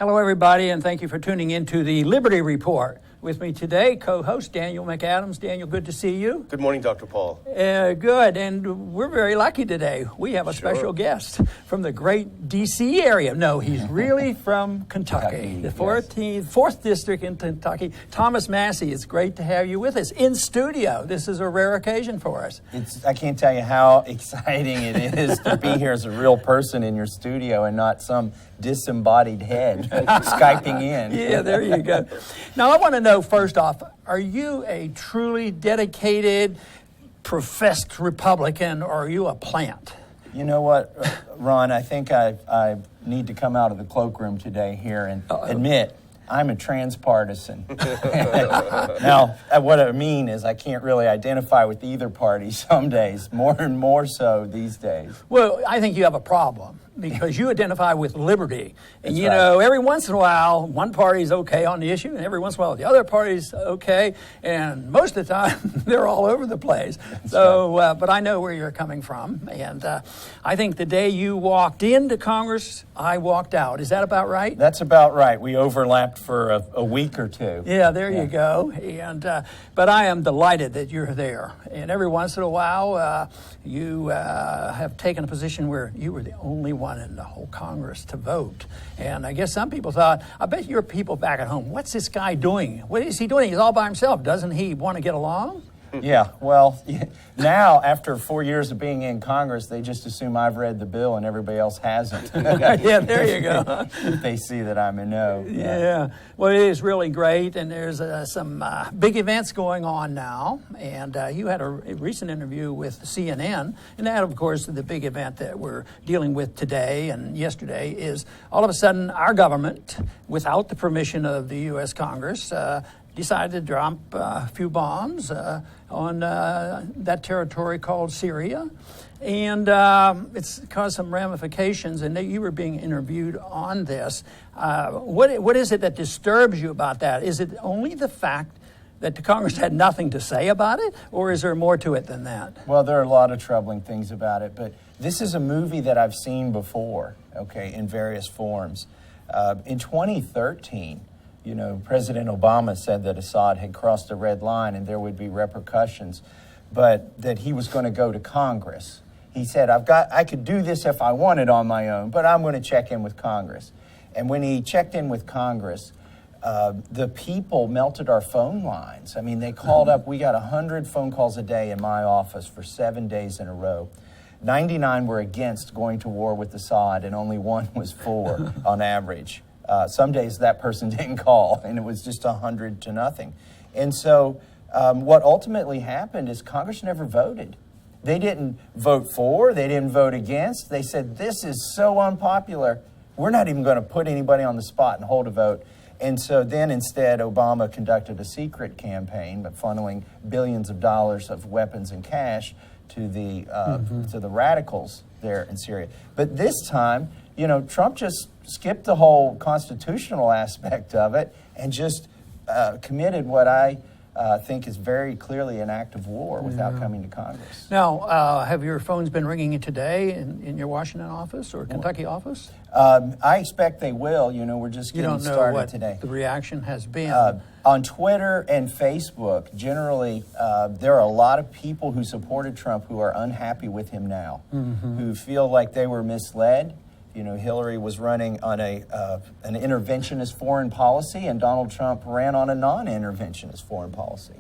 Hello, everybody, and thank you for tuning in to the Liberty Report. With me today, co-host Daniel McAdams. Daniel, good to see you. Good morning, Dr. Paul. Good, and we're very lucky today. We have a special guest from the great D.C. area. No, he's really from Kentucky, the 4th District in Kentucky. Thomas Massie, it's great to have you with us in studio. This is a rare occasion for us. I can't tell you how exciting it is to be here as a real person in your studio and not some disembodied head Skyping in. Yeah, there you go. Now, I want to know, first off, are you a truly dedicated, professed Republican, or are you a plant? You know what, Ron, I think I need to come out of the cloakroom today here and admit I'm a transpartisan. Now, what I mean is I can't really identify with either party some days, more and more so these days. Well, I think you have a problem because you identify with liberty. And, you know, every once in a while, one party's okay on the issue, and every once in a while, the other party's okay. And most of the time, they're all over the place. But I know where you're coming from. And I think the day you walked into Congress, I walked out. Is that about right? That's about right. We overlapped for a week or two. Yeah, there you go. And but I am delighted that you're there. And every once in a while, you have taken a position where you were the only one in the whole Congress to vote. And I guess some people thought, I bet your people back at home, what's this guy doing? What is he doing? He's all by himself. Doesn't he want to get along? Yeah, well, now after 4 years of being in Congress, they just assume I've read the bill and everybody else hasn't. Yeah, there you go. They see that I'm a no. Yeah, well, it is really great, and there's some big events going on now, and you had a recent interview with CNN, and that, of course, the big event that we're dealing with today and yesterday is all of a sudden our government, without the permission of the U.S. Congress, decided to drop a few bombs on that territory called Syria. And it's caused some ramifications, and you were being interviewed on this. What is it that disturbs you about that? Is it only the fact that the Congress had nothing to say about it, or is there more to it than that? Well, there are a lot of troubling things about it, but this is a movie that I've seen before, okay, in various forms. In 2013, you know, President Obama said that Assad had crossed a red line and there would be repercussions, but that he was going to go to Congress. He said, I could do this if I wanted on my own, but I'm going to check in with Congress. And when he checked in with Congress, the people melted our phone lines. I mean, they called up. We got 100 phone calls a day in my office for 7 days in a row. 99 were against going to war with Assad, and only one was for on average. Some days that person didn't call, and it was just 100 to nothing. And so what ultimately happened is Congress never voted. They didn't vote for, they didn't vote against. They said, this is so unpopular, we're not even going to put anybody on the spot and hold a vote. And so then instead, Obama conducted a secret campaign, but funneling billions of dollars of weapons and cash to the radicals there in Syria. But this time, you know, Trump just skipped the whole constitutional aspect of it and just committed what I think is very clearly an act of war without coming to Congress. Now, have your phones been ringing today in your Washington office or Kentucky office? I expect they will. You know, we're just getting started today. You don't know what the reaction has been. On Twitter and Facebook, generally, there are a lot of people who supported Trump who are unhappy with him now, who feel like they were misled. You know, Hillary was running on an interventionist foreign policy, and Donald Trump ran on a non-interventionist foreign policy.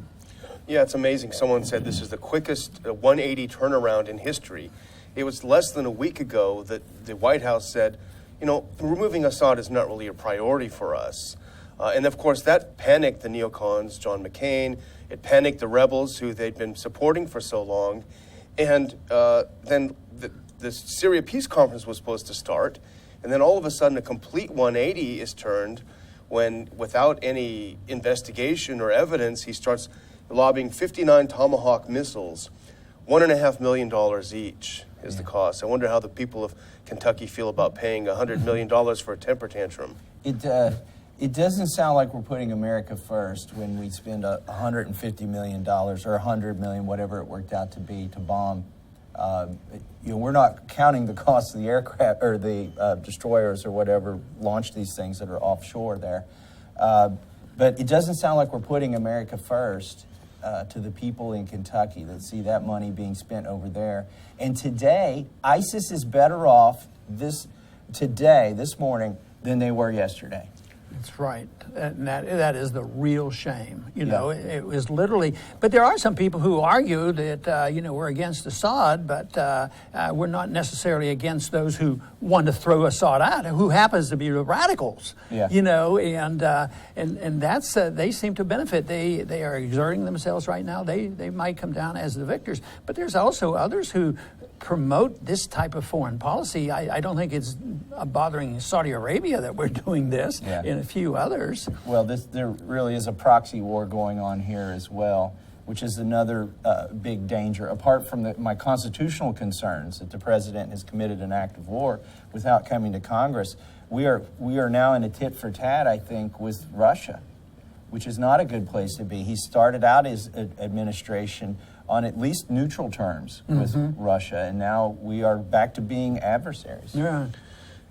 Yeah, it's amazing. Someone said this is the quickest 180 turnaround in history. It was less than a week ago that the White House said, you know, removing Assad is not really a priority for us. And of course, that panicked the neocons, John McCain. It panicked the rebels who they'd been supporting for so long. And then the Syria Peace Conference was supposed to start. And then all of a sudden, a complete 180 is turned when, without any investigation or evidence, he starts lobbying 59 Tomahawk missiles, $1.5 million each is the cost. I wonder how the people of Kentucky feel about paying $100 million for a temper tantrum. It doesn't sound like we're putting America first when we spend $150 million or $100 million, whatever it worked out to be, to bomb We're not counting the cost of the aircraft or the destroyers or whatever launch these things that are offshore there. But it doesn't sound like we're putting America first to the people in Kentucky that see that money being spent over there. And today, ISIS is better off this morning, than they were yesterday. That's right. And that is the real shame. It was literally, but there are some people who argue that, we're against Assad, but we're not necessarily against those who want to throw Assad out, who happens to be the radicals. Yeah. And that's, they seem to benefit. They are exerting themselves right now. They might come down as the victors, but there's also others who promote this type of foreign policy. I don't think it's bothering Saudi Arabia that we're doing this, and a few others. Well, there really is a proxy war going on here as well, which is another big danger. Apart from my constitutional concerns that the president has committed an act of war without coming to Congress, we are now in a tit for tat, I think, with Russia, which is not a good place to be. He started out his administration on at least neutral terms with Russia, and now we are back to being adversaries. Yeah.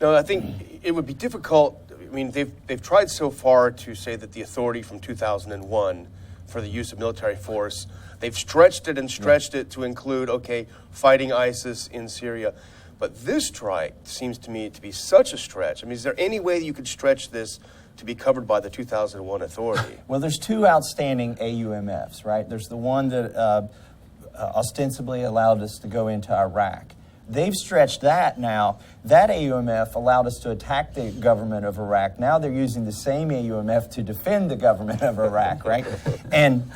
No, I think it would be difficult. I mean, they've tried so far to say that the authority from 2001 for the use of military force, they've stretched it and stretched it to include, fighting ISIS in Syria. But this strike seems to me to be such a stretch. I mean, is there any way you could stretch this to be covered by the 2001 authority? Well, there's two outstanding AUMFs, right? There's the one that ostensibly allowed us to go into Iraq. They've stretched that now. That AUMF allowed us to attack the government of Iraq. Now they're using the same AUMF to defend the government of Iraq, right? And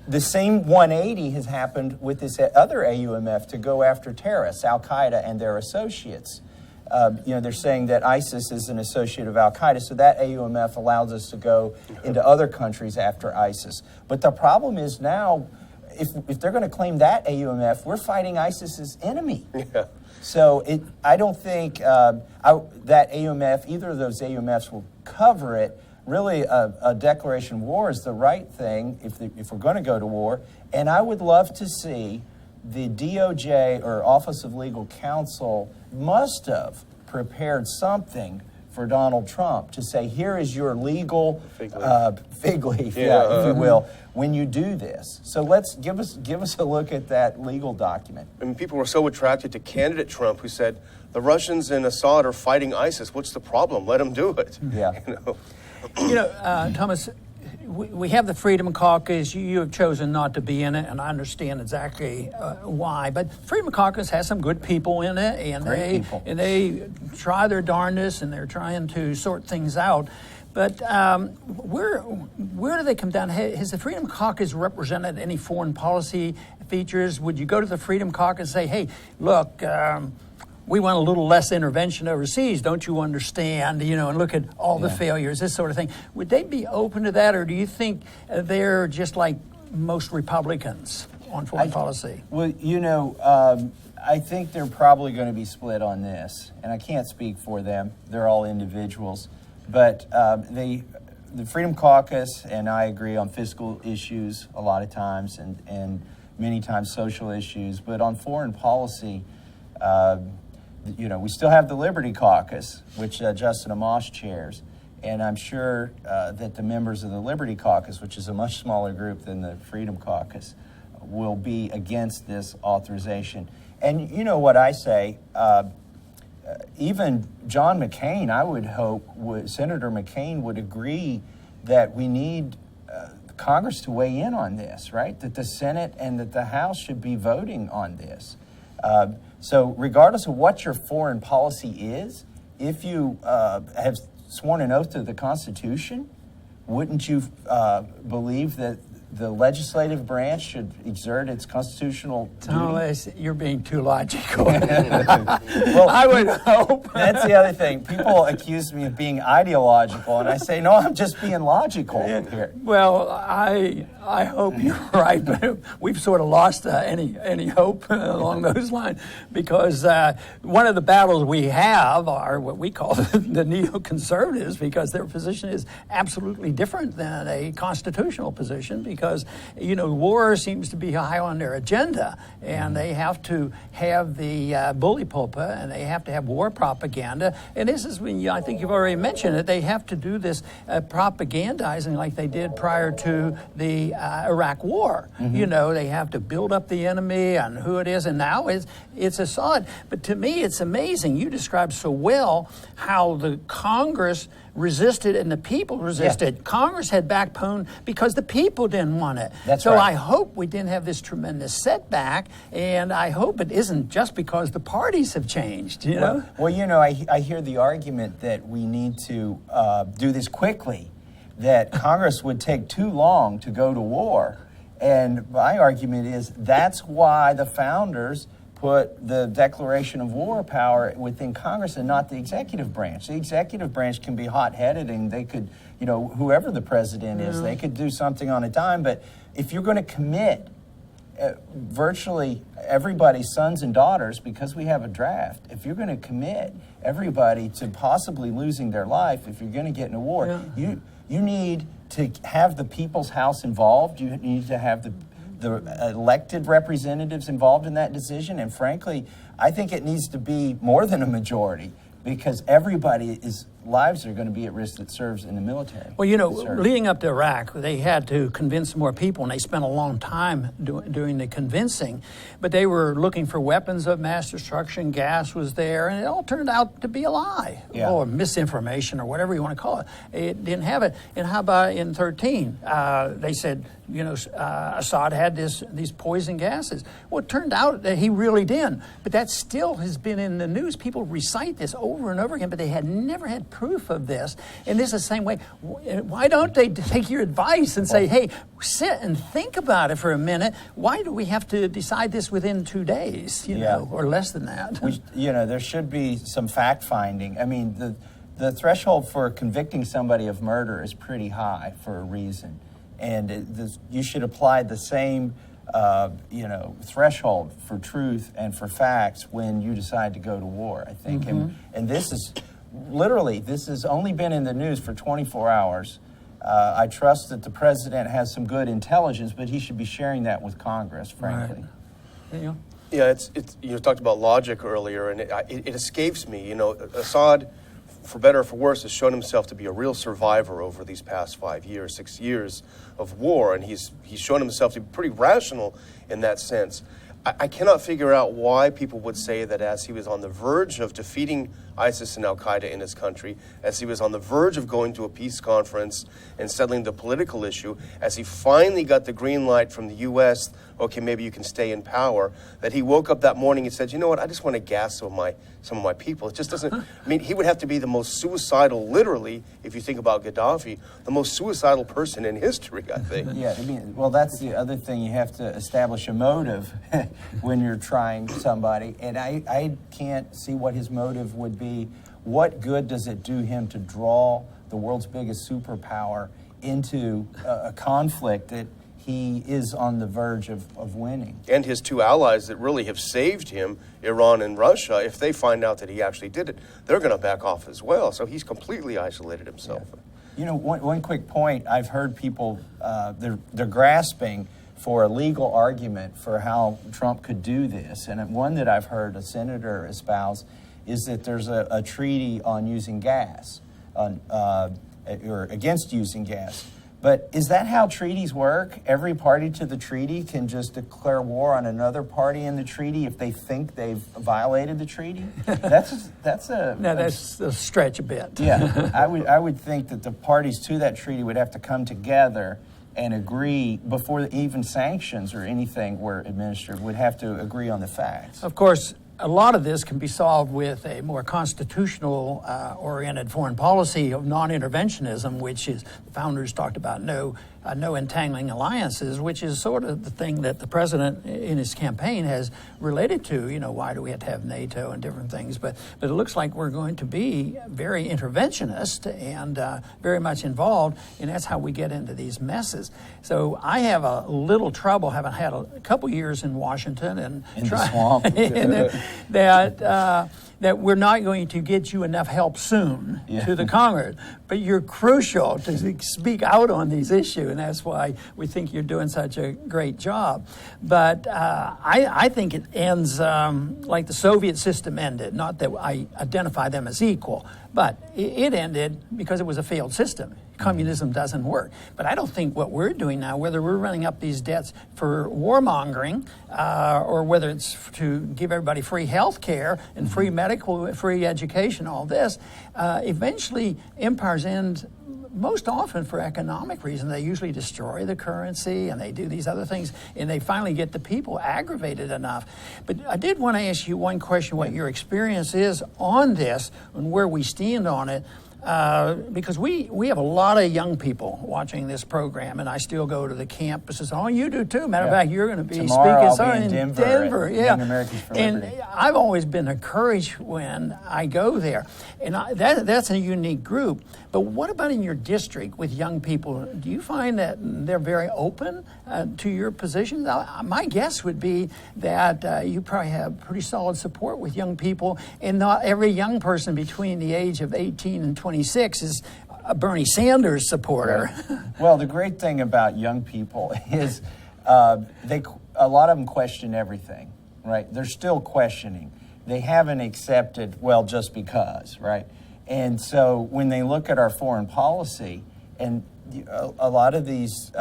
the same 180 has happened with this other AUMF to go after terrorists, Al-Qaeda and their associates. They're saying that ISIS is an associate of Al-Qaeda, so that AUMF allows us to go into other countries after ISIS. But the problem is now, if they're going to claim that AUMF, we're fighting ISIS's enemy. Yeah. So I don't think that AUMF, either of those AUMFs will cover it. Really, a declaration of war is the right thing if we're going to go to war. And I would love to see the DOJ or Office of Legal Counsel must have prepared something for Donald Trump to say, here is your legal fig leaf, if you will, when you do this. So let's give us a look at that legal document. I mean, people were so attracted to candidate Trump, who said, the Russians and Assad are fighting ISIS. What's the problem? Let them do it. Yeah. Thomas, we have the Freedom Caucus. You have chosen not to be in it, and I understand exactly why. But Freedom Caucus has some good people in it, and they try their darndest, and they're trying to sort things out. But where do they come down? Has the Freedom Caucus represented any foreign policy features? Would you go to the Freedom Caucus and say, hey, look, we want a little less intervention overseas, don't you understand? And look at all the failures, this sort of thing. Would they be open to that, or do you think they're just like most Republicans on foreign policy? Well, I think they're probably going to be split on this, and I can't speak for them. They're all individuals. But the Freedom Caucus and I agree on fiscal issues a lot of times and many times social issues. But on foreign policy, we still have the Liberty Caucus, which Justin Amash chairs. And I'm sure that the members of the Liberty Caucus, which is a much smaller group than the Freedom Caucus, will be against this authorization. And you know what I say, even John McCain, I would hope, Senator McCain would agree that we need Congress to weigh in on this, right? That the Senate and that the House should be voting on this. So regardless of what your foreign policy is, if you have sworn an oath to the Constitution, wouldn't you believe that the legislative branch should exert its constitutional duty? Thomas, you're being too logical. Well, I would hope. That's the other thing. People accuse me of being ideological, and I say, no, I'm just being logical here. Well, I I hope you're right, but we've sort of lost any hope along those lines, because one of the battles we have are what we call the neoconservatives, because their position is absolutely different than a constitutional position, because, war seems to be high on their agenda, and they have to have the bully pulpit, and they have to have war propaganda, and this is when I think you've already mentioned it, they have to do this propagandizing like they did prior to the Iraq War. They have to build up the enemy and who it is, and now it's Assad. But to me, it's amazing. You described so well how the Congress resisted and the people resisted. Yeah. Congress had backbone because the people didn't want it. That's so right. I hope we didn't have this tremendous setback, and I hope it isn't just because the parties have changed. Well, I hear the argument that we need to do this quickly, that Congress would take too long to go to war. And my argument is that's why the founders put the declaration of war power within Congress and not the executive branch. The executive branch can be hot-headed, and they could, whoever the president is, they could do something on a dime. But if you're going to commit virtually everybody's sons and daughters, because we have a draft, if you're going to commit everybody to possibly losing their life, if you're going to get in a war, you need to have the people's house involved. You need to have the elected representatives involved in that decision. And frankly, I think it needs to be more than a majority, because everybody's lives are going to be at risk that serves in the military. Well, leading up to Iraq, they had to convince more people, and they spent a long time doing the convincing. But they were looking for weapons of mass destruction, gas was there, and it all turned out to be a lie, or misinformation, or whatever you want to call it. It didn't have it. And how about in 13? They said, Assad had these poison gases. Well, it turned out that he really did. But that still has been in the news. People recite this over and over again, but they had never had proof of this. And this is the same way. Why don't they take your advice and say, hey, sit and think about it for a minute? Why do we have to decide this within 2 days, or less than that? There should be some fact-finding. I mean, the threshold for convicting somebody of murder is pretty high for a reason. And you should apply the same, threshold for truth and for facts when you decide to go to war, I think. And this has only been in the news for 24 hours. I trust that the president has some good intelligence, but he should be sharing that with Congress, frankly. Right. Yeah, it's you talked about logic earlier, and it escapes me. Assad, for better or for worse, has shown himself to be a real survivor over these past 5 years, 6 years of war, and he's shown himself to be pretty rational in that sense. I cannot figure out why people would say that as he was on the verge of defeating ISIS and Al-Qaeda in his country, as he was on the verge of going to a peace conference and settling the political issue, as he finally got the green light from the U.S., okay, maybe you can stay in power, that he woke up that morning and said, you know what, I just want to gas some of my people. It just doesn't, he would have to be the most suicidal, literally, if you think about Gaddafi, the most suicidal person in history, I think. Yeah, that's the other thing. You have to establish a motive when you're trying somebody, and I can't see what his motive would be. What good does it do him to draw the world's biggest superpower into a conflict that he is on the verge of winning? And his two allies that really have saved him, Iran and Russia, if they find out that he actually did it, they're going to back off as well. So he's completely isolated himself. Yeah. One quick point, I've heard people, they're grasping for a legal argument for how Trump could do this. And one that I've heard a senator espouse is that there's a treaty on using gas, or against using gas. But is that how treaties work? Every party to the treaty can just declare war on another party in the treaty if they think they've violated the treaty? That's a stretch a bit. Yeah, I would think that the parties to that treaty would have to come together and agree before even sanctions or anything were administered, would have to agree on the facts. Of course, a lot of this can be solved with a more constitutional oriented foreign policy of non-interventionism, which is the founders talked about no no entangling alliances, which is sort of the thing that the president in his campaign has related to. Why do we have to have NATO and different things? But it looks like we're going to be very interventionist and very much involved, and that's how we get into these messes. So I have a little trouble, having had a couple years in Washington and in the swamp, that we're not going to get you enough help soon to the Congress. But you're crucial to speak out on these issues, and that's why we think you're doing such a great job. But I think it ends like the Soviet system ended. Not that I identify them as equal, but it ended because it was a failed system. Communism doesn't work. But I don't think what we're doing now, whether we're running up these debts for warmongering or whether it's to give everybody free health care and free medical, free education, all this, eventually empires end most often for economic reasons. They usually destroy the currency and they do these other things, and they finally get the people aggravated enough. But I did want to ask you one question, what your experience is on this and where we stand on it. Because we have a lot of young people watching this program, and I still go to the campuses. Oh, you do too. Matter of fact, you're going to be Tomorrow speaking I'll be in Denver. at Yeah. Young Americans for Liberty. And I've always been encouraged when I go there, and that's a unique group. But what about in your district with young people? Do you find that they're very open to your positions? My guess would be that you probably have pretty solid support with young people, and not every young person between the age of 18 and 26 is a Bernie Sanders supporter. Well, the great thing about young people is a lot of them question everything, right? They're still questioning. They haven't accepted, well, just because, right? And so when they look at our foreign policy, and a lot of these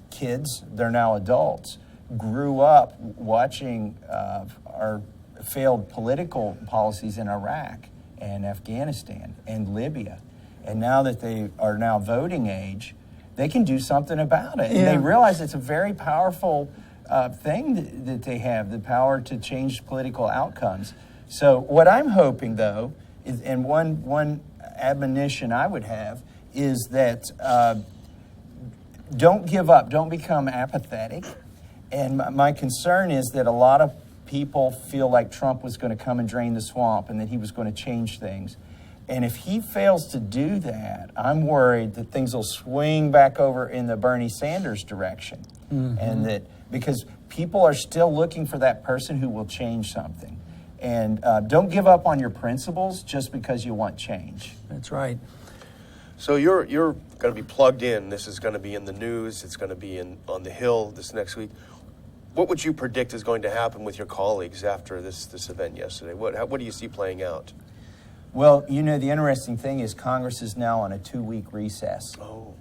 kids, they're now adults, grew up watching our failed political policies in Iraq and Afghanistan and Libya. And now that they are now voting age, they can do something about it. And they realize it's a very powerful thing that they have, the power to change political outcomes. So what I'm hoping, though, is, and one admonition I would have, is that don't give up, don't become apathetic. And my concern is that a lot of people feel like Trump was going to come and drain the swamp and that he was going to change things. And if he fails to do that, I'm worried that things will swing back over in the Bernie Sanders direction. And that because people are still looking for that person who will change something. And don't give up on your principles just because you want change. That's right. So you're going to be plugged in. This is going to be in the news. It's going to be on the Hill this next week. What would you predict is going to happen with your colleagues after this event yesterday? What do you see playing out? Well, the interesting thing is Congress is now on a 2-week recess. Oh.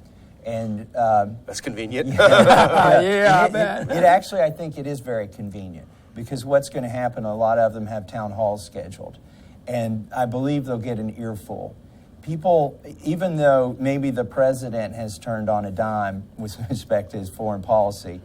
And that's convenient. I bet. It actually, I think it is very convenient because what's going to happen, a lot of them have town halls scheduled. And I believe they'll get an earful. People, even though maybe the president has turned on a dime with respect to his foreign policy,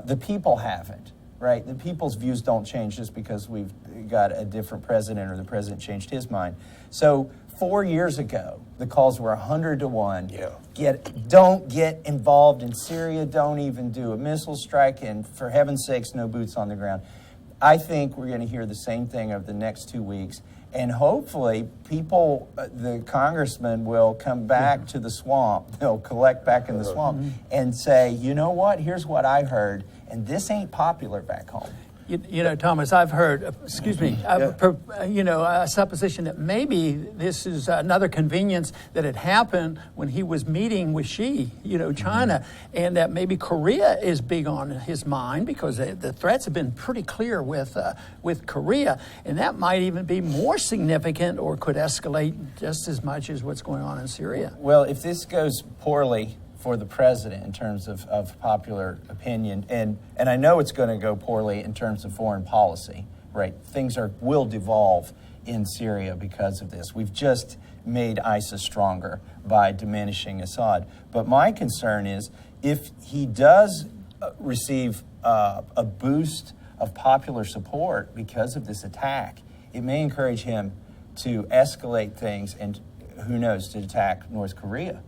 the people haven't, right? The people's views don't change just because we've got a different president or the president changed his mind. So 4 years ago, the calls were 100 to 1. Yeah. Don't get involved in Syria. Don't even do a missile strike. And for heaven's sakes, no boots on the ground. I think we're going to hear the same thing over the next 2 weeks. And hopefully people, the congressmen will come back to the swamp. They'll collect back in the swamp and say, you know what, here's what I heard. And this ain't popular back home. Thomas, I've heard, a supposition that maybe this is another convenience that had happened when he was meeting with Xi, China, and that maybe Korea is big on his mind because the threats have been pretty clear with Korea, and that might even be more significant or could escalate just as much as what's going on in Syria. Well, if this goes poorly for the president in terms of popular opinion, and I know it's going to go poorly in terms of foreign policy, right? Things will devolve in Syria because of this. We've just made ISIS stronger by diminishing Assad. But my concern is if he does receive a boost of popular support because of this attack, it may encourage him to escalate things and who knows, to attack North Korea,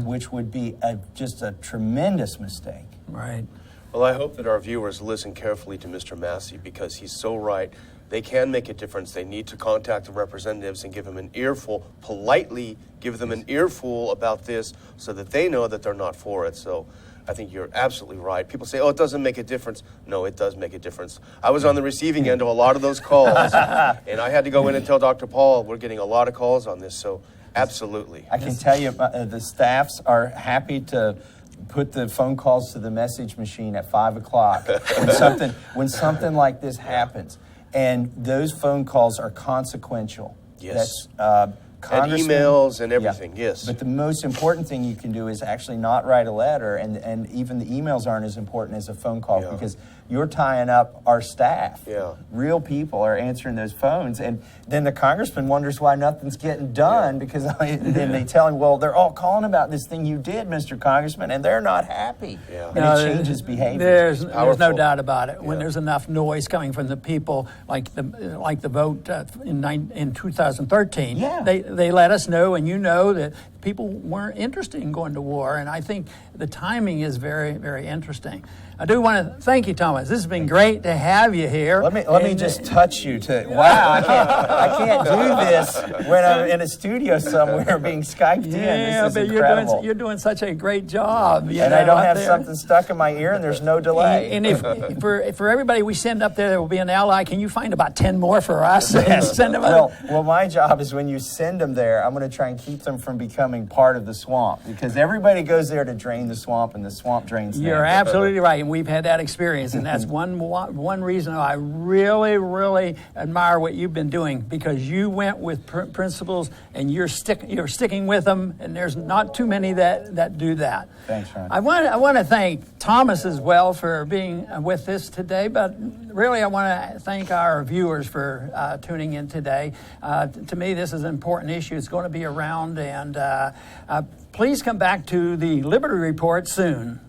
which would be just a tremendous mistake. Right. Well, I hope that our viewers listen carefully to Mr. Massie, because he's so right. They can make a difference. They need to contact the representatives and give them an earful, politely give them an earful about this, so that they know that they're not for it. So I think you're absolutely right. People say, oh, it doesn't make a difference. No, it does make a difference. I was on the receiving end of a lot of those calls, and I had to go in and tell Dr. Paul, we're getting a lot of calls on this, so absolutely. I can tell you, the staffs are happy to put the phone calls to the message machine at 5 o'clock when something like this happens. And those phone calls are consequential. Yes. That's, and emails and everything, yes. But the most important thing you can do is actually not write a letter, and even the emails aren't as important as a phone call, because you're tying up our staff. Yeah. Real people are answering those phones, and then the congressman wonders why nothing's getting done, because then they tell him, well, they're all calling about this thing you did, Mr. Congressman, and they're not happy. Yeah. And it changes behavior. There's no doubt about it. When there's enough noise coming from the people, like the vote in 2013, they let us know, and you know that people weren't interested in going to war, and I think the timing is very, very interesting. I do want to thank you, Thomas. This has been great to have you here. Let me just touch you to. Wow, I can't do this when I'm in a studio somewhere being Skyped in. This is incredible. You're doing such a great job. And I don't have something stuck in my ear, and there's no delay. And if for everybody we send up there will be an ally, can you find about 10 more for us and send them up? Well, my job is when you send them there, I'm going to try and keep them from becoming part of the swamp, because everybody goes there to drain the swamp, and the swamp drains them. You're absolutely right. We've had that experience, and that's one reason I really, really admire what you've been doing, because you went with principles, and you're sticking with them, and there's not too many that do that. Thanks, Ron. I want to thank Thomas as well for being with us today, but really I want to thank our viewers for tuning in today. To me, this is an important issue. It's going to be around, and please come back to the Liberty Report soon.